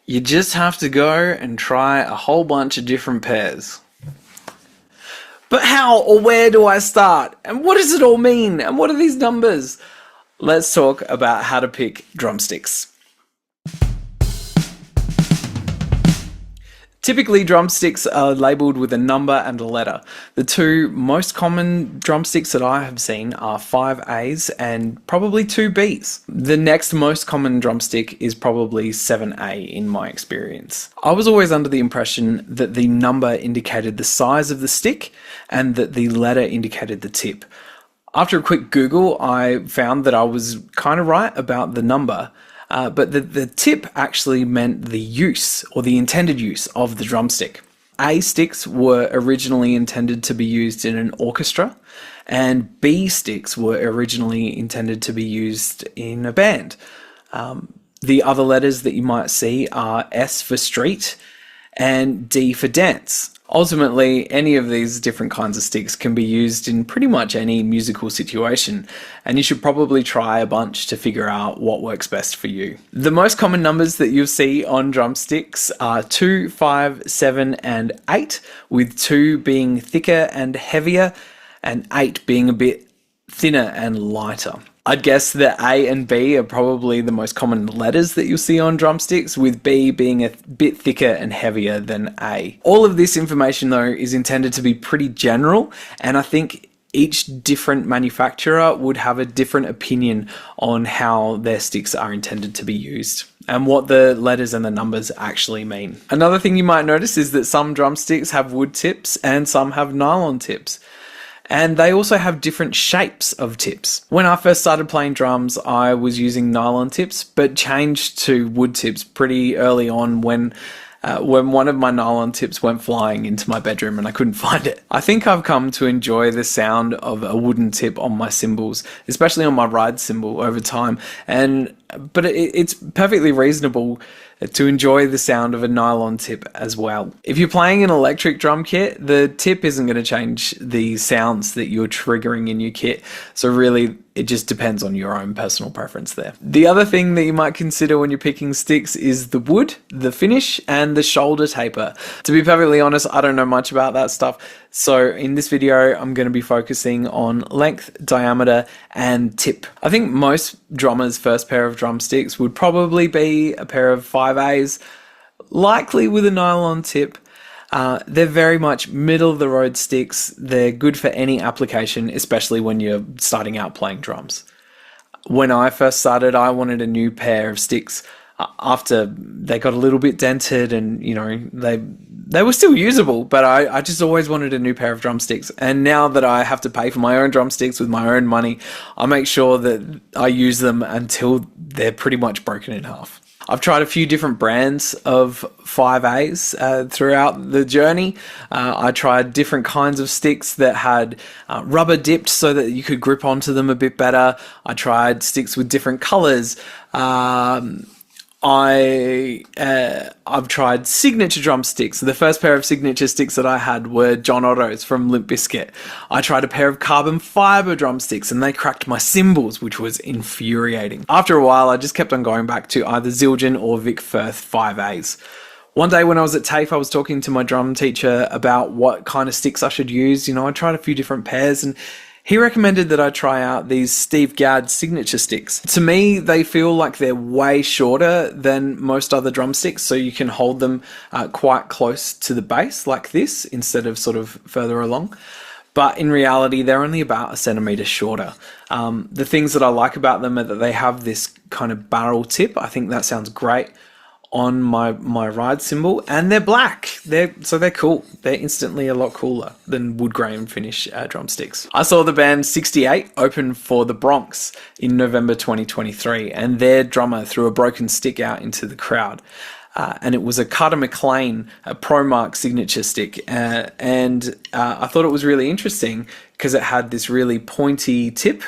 You just have to go and try a whole bunch of different pairs. But how or where do I start? And what does it all mean? And what are these numbers? Let's talk about how to pick drumsticks. Typically, drumsticks are labelled with a number and a letter. The two most common drumsticks that I have seen are 5As and probably 2Bs. The next most common drumstick is probably 7A in my experience. I was always under the impression that the number indicated the size of the stick and that the letter indicated the tip. After a quick Google, I found that I was kind of right about the number. But the tip actually meant the use or the intended use of the drumstick. A sticks were originally intended to be used in an orchestra, and B sticks were originally intended to be used in a band. The other letters that you might see are S for street and D for dance. Ultimately, any of these different kinds of sticks can be used in pretty much any musical situation, and you should probably try a bunch to figure out what works best for you. The most common numbers that you'll see on drumsticks are 2, 5, 7, and 8, with 2 being thicker and heavier, and 8 being a bit thinner and lighter. I'd guess that A and B are probably the most common letters that you'll see on drumsticks, with B being a bit thicker and heavier than A. All of this information though is intended to be pretty general, and I think each different manufacturer would have a different opinion on how their sticks are intended to be used and what the letters and the numbers actually mean. Another thing you might notice is that some drumsticks have wood tips and some have nylon tips. And they also have different shapes of tips. When I first started playing drums, I was using nylon tips, but changed to wood tips pretty early on when one of my nylon tips went flying into my bedroom and I couldn't find it. I think I've come to enjoy the sound of a wooden tip on my cymbals, especially on my ride cymbal over time. But it's perfectly reasonable to enjoy the sound of a nylon tip as well. If you're playing an electric drum kit, the tip isn't going to change the sounds that you're triggering in your kit. So really, it just depends on your own personal preference there. The other thing that you might consider when you're picking sticks is the wood, the finish, and the shoulder taper. To be perfectly honest, I don't know much about that stuff. So in this video, I'm going to be focusing on length, diameter, and tip. I think most drummers' first pair of drumsticks would probably be a pair of 5As, likely with a nylon tip. They're very much middle of the road sticks. They're good for any application, especially when you're starting out playing drums. When I first started, I wanted a new pair of sticks after they got a little bit dented and, you know, they were still usable, but I just always wanted a new pair of drumsticks. And now that I have to pay for my own drumsticks with my own money, I make sure that I use them until they're pretty much broken in half. I've tried a few different brands of 5As throughout the journey. I tried different kinds of sticks that had rubber dipped so that you could grip onto them a bit better. I tried sticks with different colors. I've tried signature drumsticks. The first pair of signature sticks that I had were John Otto's from Limp Bizkit. I tried a pair of carbon fiber drumsticks and they cracked my cymbals, which was infuriating. After a while, I just kept on going back to either Zildjian or Vic Firth 5As. One day when I was at TAFE, I was talking to my drum teacher about what kind of sticks I should use. You know, I tried a few different pairs and he recommended that I try out these Steve Gadd signature sticks. To me, they feel like they're way shorter than most other drumsticks, so you can hold them quite close to the bass like this instead of sort of further along. But in reality, they're only about a centimetre shorter. The things that I like about them are that they have this kind of barrel tip. I think that sounds great on my ride cymbal, and they're black. So they're cool. They're instantly a lot cooler than wood grain finish drumsticks. I saw the band 68 open for the Bronx in November 2023, and their drummer threw a broken stick out into the crowd. And it was a Carter McLean Pro Mark signature stick. And I thought it was really interesting because it had this really pointy tip.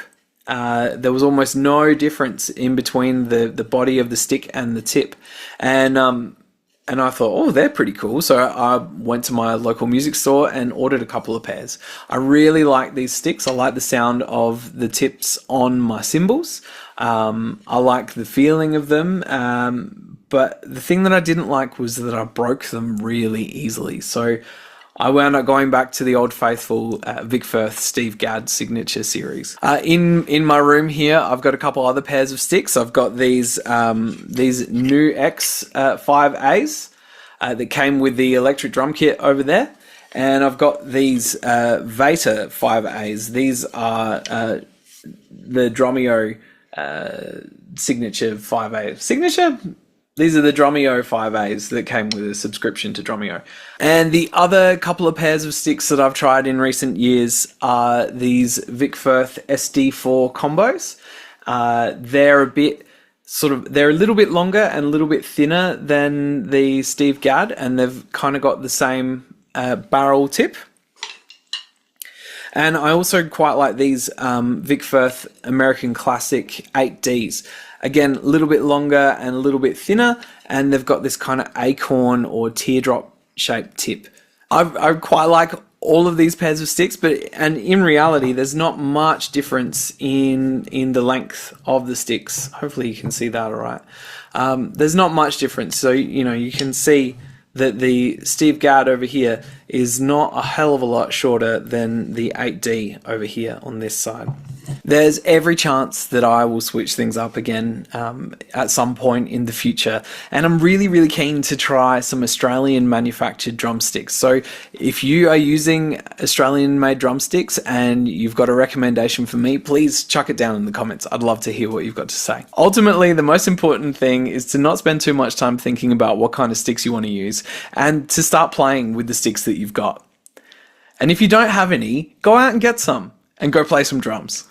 There was almost no difference in between the body of the stick and the tip. And I thought, oh, they're pretty cool. So I went to my local music store and ordered a couple of pairs. I really like these sticks. I like the sound of the tips on my cymbals. I like the feeling of them. but the thing that I didn't like was that I broke them really easily. So I wound up going back to the old faithful Vic Firth Steve Gadd signature series. In my room here, I've got a couple other pairs of sticks. I've got these new X 5As that came with the electric drum kit over there. And I've got these Veta 5As. These are the Drumeo signature 5A. Signature? These are the Drumeo 5As that came with a subscription to Drumeo. And the other couple of pairs of sticks that I've tried in recent years are these Vic Firth SD4 combos. They're a little bit longer and a little bit thinner than the Steve Gadd, and they've kind of got the same barrel tip. And I also quite like these Vic Firth American Classic 8Ds. Again, a little bit longer and a little bit thinner, and they've got this kind of acorn or teardrop shaped tip. I quite like all of these pairs of sticks, and in reality, there's not much difference in the length of the sticks. Hopefully you can see that all right. There's not much difference. So, you can see that the Steve Gadd over here is not a hell of a lot shorter than the 8D over here on this side. There's every chance that I will switch things up again at some point in the future, and I'm really, really keen to try some Australian manufactured drumsticks. So if you are using Australian made drumsticks and you've got a recommendation for me, please chuck it down in the comments. I'd love to hear what you've got to say. Ultimately, the most important thing is to not spend too much time thinking about what kind of sticks you want to use, and to start playing with the sticks that you've got. And if you don't have any, go out and get some and go play some drums.